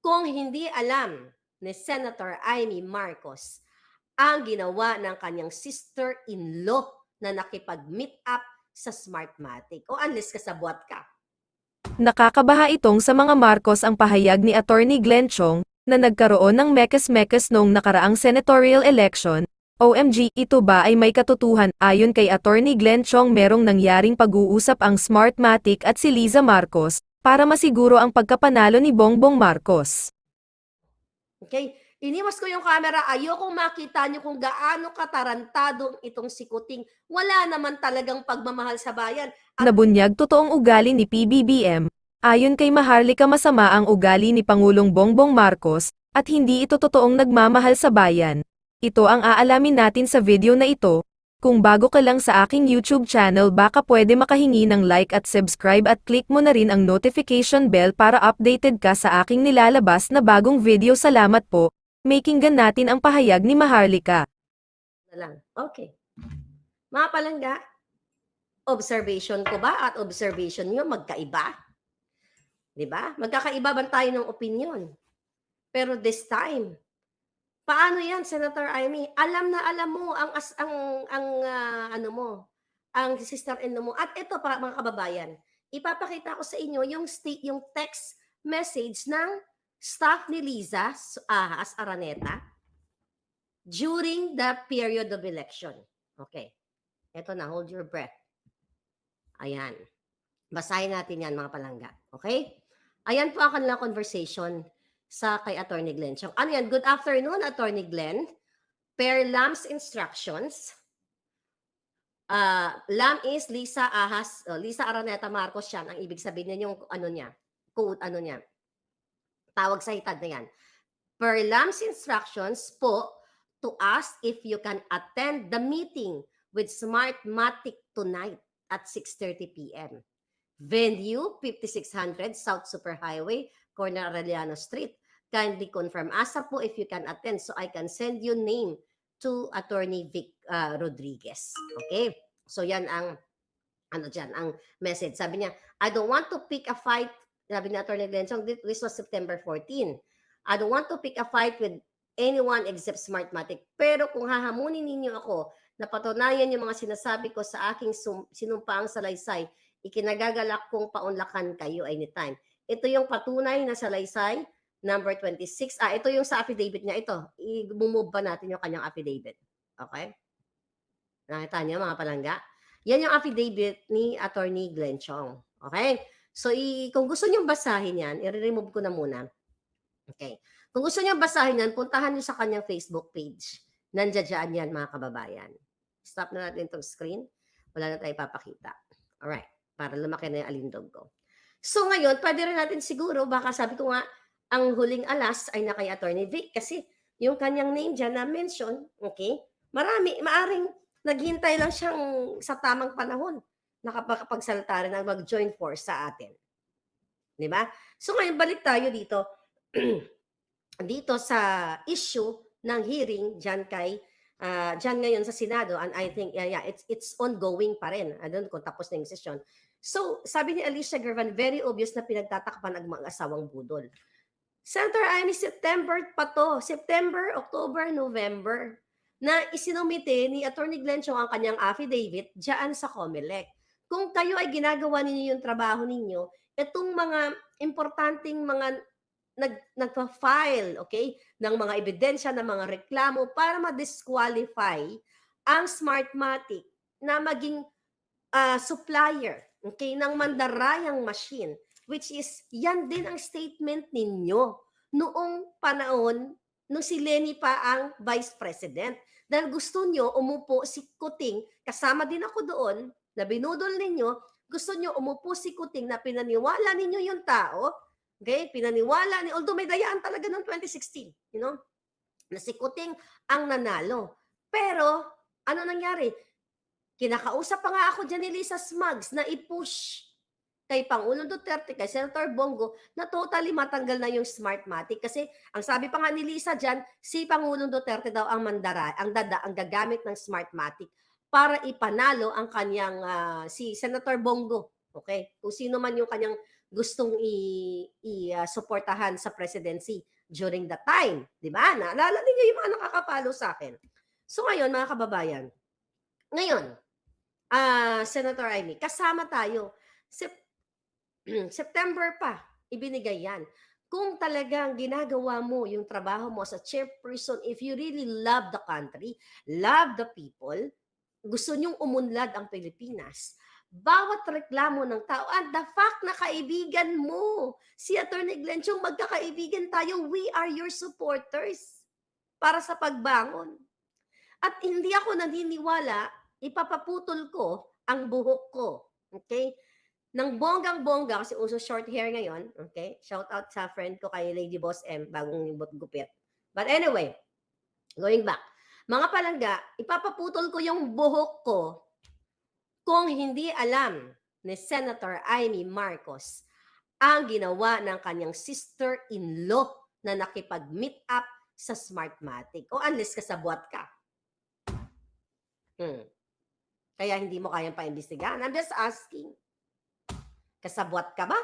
kung hindi alam ni Senator Amy Marcos ang ginawa ng kanyang sister-in-law na nakipag-meet up sa Smartmatic. O unless kasabwat ka. Nakakabaha itong sa mga Marcos ang pahayag ni Attorney Glenn Chong, na nagkaroon ng mekes-mekes noong nakaraang senatorial election. OMG, ito ba ay may katotohanan? Ayon kay Attorney Glenn Chong, merong nangyaring pag-uusap ang Smartmatic at si Liza Marcos, para masiguro ang pagkapanalo ni Bongbong Marcos. Okay? Iniwas ko yung camera, ayokong makita niyo kung gaano katarantado itong si Kuting. Wala naman talagang pagmamahal sa bayan. Nabunyag totoong ugali ni PBBM. Ayon kay Maharlika, masama ang ugali ni Pangulong Bongbong Marcos, at hindi ito totoong nagmamahal sa bayan. Ito ang aalamin natin sa video na ito. Kung bago ka lang sa aking YouTube channel, baka pwede makahingi ng like at subscribe at click mo na rin ang notification bell para updated ka sa aking nilalabas na bagong video. Salamat po. Makinggan natin ang pahayag ni Maharlika. Okay. Mga palangga, observation ko ba at observation nyo magkaiba? Diba? Magkakaiba ba tayo ng opinion? Pero this time, paano yan, Senator Amy? Alam na alam mo ano mo, ang sister-in-law mo. At ito para mga kababayan, ipapakita ko sa inyo yung text message ng staff ni Liza Ahas Araneta during the period of election. Okay. Ito na, hold your breath. Ayan. Basahin natin yan, mga palangga. Okay? Ayan po ang kanilang conversation sa kay Attorney Glenn. So, ano yan? Good afternoon, Attorney Glenn. Per Lam's instructions, Lam is Liza Ahas, Liza Araneta Marcos yan. Ang ibig sabihin niya yung ano niya, quote ano niya. Tawag sa hitad na yan. Per Lam's instructions po to ask if you can attend the meeting with Smartmatic tonight at 6:30 p.m. Venue, 5600 South Superhighway, corner Arellano Street. Kindly confirm ASAP po if you can attend so I can send you name to Attorney Vic Rodriguez. Okay? So yan ang ano dyan, ang message. Sabi niya, I don't want to pick a fight. Sabi ni Attorney Glenn Chong, this was September 14. I don't want to pick a fight with anyone except Smartmatic. Pero kung hahamunin ninyo ako na patunayan yung mga sinasabi ko sa aking sinumpaang salaysay, ikinagagalak kong paunlakan kayo anytime. Ito yung patunay na salaysay, number 26. Ito yung sa affidavit niya. Ito, i-move ba natin yung kanyang affidavit? Okay? Nakita niyo mga palangga? Yan yung affidavit ni Attorney Glenn Chong. Okay? So, kung gusto niyo basahin yan, i-remove ko na muna. Okay. Kung gusto niyo basahin yan, puntahan niyo sa kanyang Facebook page. Nandiyan yan, mga kababayan. Stop na natin itong screen. Wala na tayo papakita. Alright. Para lumaki na yung alindog ko. So, ngayon, pwede rin natin siguro, baka sabi ko nga, ang huling alas ay na kay Attorney Vic kasi yung kanyang name dyan na mention, okay, maaring naghintay lang siyang sa tamang panahon nakapagsalita rin na mag-join force sa atin. Di ba? So ngayon, balik tayo dito dito sa issue ng hearing dyan ngayon sa Senado, and I think it's ongoing pa rin. I don't know kung tapos na yung session. So, sabi ni Alicia Gervan, very obvious na pinagtatakpan ang mga asawang budol. Senator Amy, September pa to. September, October, November na isinumite ni Attorney Glenn Chong ang kanyang affidavit diyan sa COMELEC. Kung kayo ay ginagawa ninyo yung trabaho ninyo, itong mga importanteng mga nagpa-file, okay, ng mga ebidensya, ng mga reklamo para ma-disqualify ang Smartmatic na maging supplier, okay, ng mandarayang machine, which is yan din ang statement ninyo noong panahon nung si Lenny pa ang Vice President. Dahil gusto nyo umupo si Kuting, kasama din ako doon, na binudol ninyo, gusto nyo umupo si Kuting na pinaniwala ninyo yung tao, okay, pinaniwala, although may dayaan talaga noong 2016, na si Kuting ang nanalo. Pero, ano nangyari? Kinakausap pa nga ako dyan ni Lisa Smugs na i-push kay Pangulong Duterte, kay Senator Bongo, na totally matanggal na yung Smartmatic. Kasi ang sabi pa nga ni Lisa dyan, si Pangulong Duterte daw ang ang gagamit ng Smartmatic para ipanalo ang kanyang si Senator Bongo. Okay? Kung sino man yung kanyang gustong suportahan sa presidency during that time. Di ba? Naalala niyo yung mga nakakapalo sa akin. So ngayon, mga kababayan, ngayon, Senator Amy, kasama tayo. September pa, ibinigay yan. Kung talagang ginagawa mo yung trabaho mo sa chairperson, if you really love the country, love the people, gusto nyong umunlad ang Pilipinas, bawat reklamo ng tao, and the fact na kaibigan mo, si Atty. Glenn Chong, magkakaibigan tayo, we are your supporters para sa pagbangon. At hindi ako naniniwala, ipapaputol ko ang buhok ko. Okay? Nang bonggang-bongga, kasi uso short hair ngayon, okay? Shout out sa friend ko kay Lady Boss M, bagong gupit. But anyway, going back. Mga palangga, ipapaputol ko yung buhok ko kung hindi alam ni Senator Amy Marcos ang ginawa ng kanyang sister-in-law na nakipag-meet up sa Smartmatic. O unless kasabwat ka. Kaya hindi mo kayang paimbestigahan. I'm just asking. Kasabwat ka ba?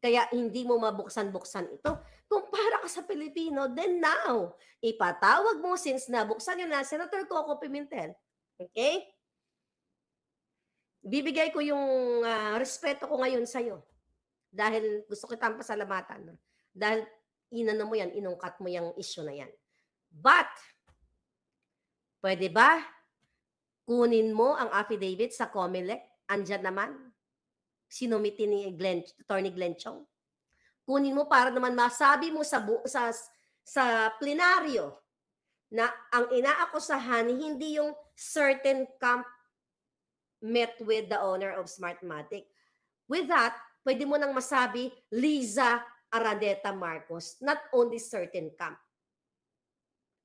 Kaya hindi mo mabuksan-buksan ito. Kung para ka sa Pilipino, then now, ipatawag mo since nabuksan yun na Senator Coco Pimentel. Okay? Bibigay ko yung respeto ko ngayon sa'yo. Dahil gusto kitang pasalamatan. Dahil inano mo yan, inungkat mo yung issue na yan. But, pwede ba kunin mo ang affidavit sa COMELEC? Andyan naman. Sinumiti ni Atty. Glenn Chong. Kunin mo para naman masabi mo sa plenaryo na ang inaakusahan hindi yung certain camp met with the owner of Smartmatic. With that, pwede mo nang masabi Liza Araneta Marcos, not only certain camp.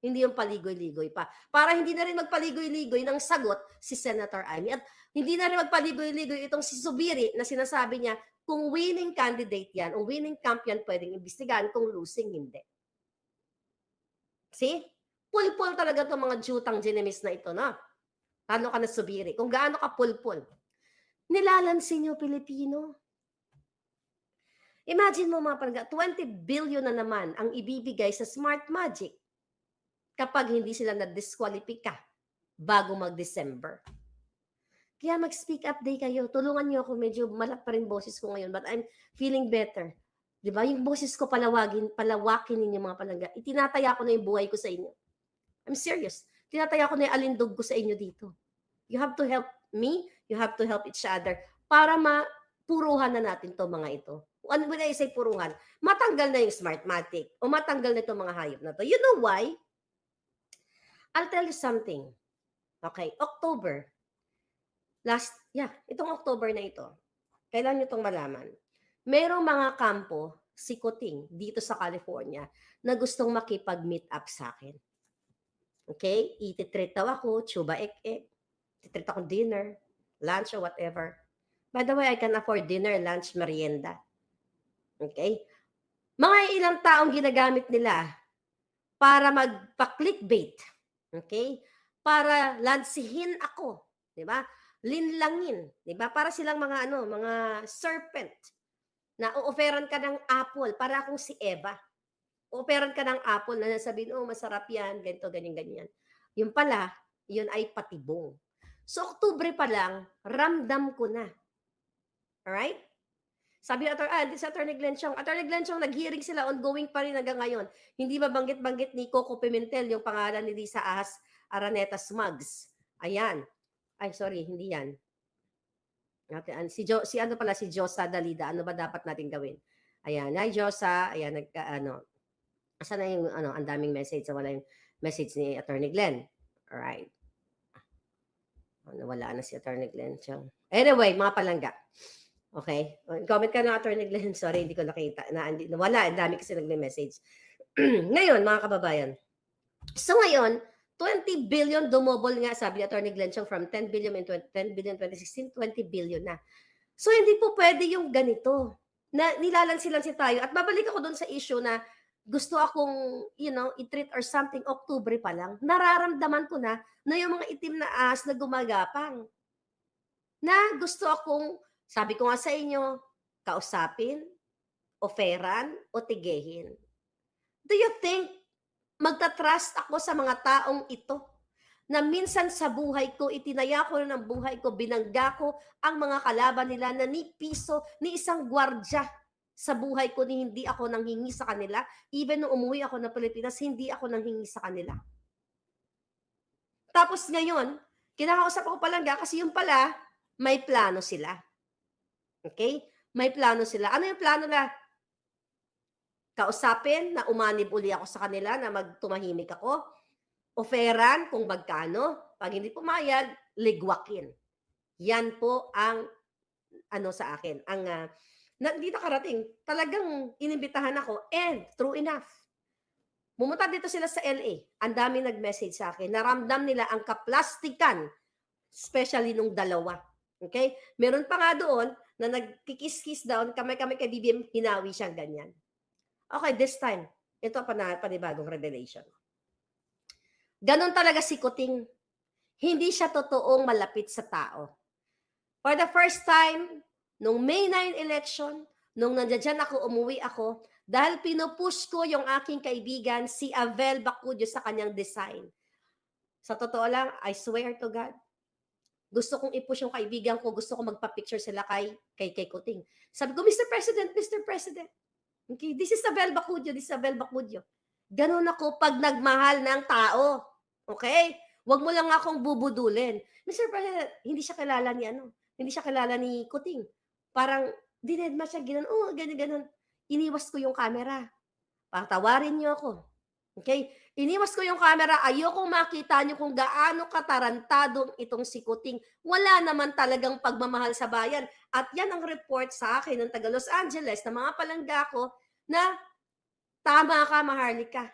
Hindi yung paligoy-ligoy pa. Para hindi na rin magpaligoy-ligoy ng sagot si Senator Amy. At hindi na rin magpaligoy-ligoy itong si Zubiri na sinasabi niya, kung winning candidate yan, o winning camp yan, pwedeng imbestigahan, kung losing, hindi. See? Pulpul talaga itong mga jutang ginemis na ito, na. Paano ka na Zubiri? Kung gaano ka pulpul. Nilalansin niyo, Pilipino. Imagine mo mga palangga, 20 billion na naman ang ibibigay sa Smartmatic kapag hindi sila na-disqualify bago mag-December. Kaya mag-speak up day kayo. Tulungan niyo ako. Medyo malat pa rin boses ko ngayon, but I'm feeling better. Diba? Yung boses ko palawakin ninyo mga palangga. Itinataya ko na yung buhay ko sa inyo. I'm serious. Tinataya ko na yung alindog ko sa inyo dito. You have to help me. You have to help each other para mapuruhan na natin to mga ito. When I say puruhan, matanggal na yung Smartmatic o matanggal na itong mga hayop na to. You know why? I'll tell you something. Okay, October. Itong October na ito. Kailan nyo itong malaman? Merong mga kampo, sikuting, dito sa California, na gustong makipag-meet up sa akin. Okay? Ititreat daw ako, tsuba ek-ek. Ititreat ako dinner, lunch, or whatever. By the way, I can afford dinner, lunch, merienda. Okay? Mga ilang taong ginagamit nila para magpa-clickbait. Okay? Para lansihin ako, 'di ba? Linlangin, 'di ba? Para silang mga mga serpent na o-offeran ka ng apple para akong si Eva. O-offeran ka ng apple na sasabihin, "Oh, masarap 'yan, ganito, ganyan." Yung pala, yun ay patibong. So Oktubre pa lang, ramdam ko na. Alright? Sabi ni Atty. Glenn Chong, Atty. Glenn Chong, nag-hearing sila, ongoing pa rin hanggang ngayon. Hindi ba banggit-banggit ni Coco Pimentel yung pangalan ni Liza Araneta Smugs? Ayan. Ay, sorry, hindi yan. Si Josa Dalida, ano ba dapat natin gawin? Ayan, hi Josa, ayan, asa na yung, ang daming message, wala yung message ni Atty. Glenn. Alright. Nawala na si Atty. Glenn Chong. Anyway, mga palangga. Okay? Comment ka na, Atty. Glenn. Sorry, hindi ko nakita. Wala, ang dami kasi nagme-message. Ngayon, mga kababayan. So ngayon, 20 billion dumobol nga, sabi ni Atty. Glenn Chong, from 10 billion in 2016, 20 billion na. So hindi po pwede yung ganito. Na nilalansi-lansi tayo. At babalik ako doon sa issue na gusto akong, i-treat or something, October pa lang. Nararamdaman ko na yung mga itim na na gumagapang. Na gusto akong, sabi ko nga sa inyo, Kausapin, oferan, o tigehin? Do you think magta-trust ako sa mga taong ito? Na minsan sa buhay ko, itinaya ko na ng buhay ko, binangga ko ang mga kalaban nila na ni piso, ni isang gwardya sa buhay ko ni hindi ako nanghingi sa kanila. Even nung umuwi ako ng Pilipinas, hindi ako nanghingi sa kanila. Tapos ngayon, kinakausap ako palangga kasi yung pala, may plano sila. Okay? May plano sila. Ano yung plano na? Kausapin na umanib uli ako sa kanila na magtumahimik ako. Oferan kung magkano. Pag hindi pumayag, ligwakin. Yan po ang ano sa akin. Ang hindi nakarating. Talagang inimbitahan ako and true enough. Pumunta dito sila sa LA. Ang dami nag-message sa akin. Naramdam nila ang kaplastikan, especially nung dalawa. Okay? Meron pa nga doon na nagkikis-kiss down, kamay-kamay kay BBM, hinawi siyang ganyan. Okay, this time, ito panibagong revelation. Ganon talaga si Kuting. Hindi siya totoong malapit sa tao. For the first time, nung May 9 election, nung nandiyan ako, umuwi ako, dahil pinupush ko yung aking kaibigan, si Avel Bacudio sa kanyang design. Sa totoo lang, I swear to God, gusto kong i-push yung kaibigan ko, gusto kong magpa-picture sila kay Kuting. Sabi ko, Mr. President, Mr. President, okay, this is Avel Bacudio, this is Avel Bacudio. Ganon ako pag nagmahal ng tao. Okay? Huwag mo lang akong bubudulin. Mr. President, hindi siya kilala ni hindi siya kilala ni Kuting. Parang, dinedma siya, ganun. Iniwas ko yung camera. Patawarin niyo ako. Okay? Iniwas ko yung camera. Ayokong makita niyo kung gaano katarantado itong si Kuting. Wala naman talagang pagmamahal sa bayan. At yan ang report sa akin ng taga Los Angeles na mga palangga ko na tama ka, Maharlika.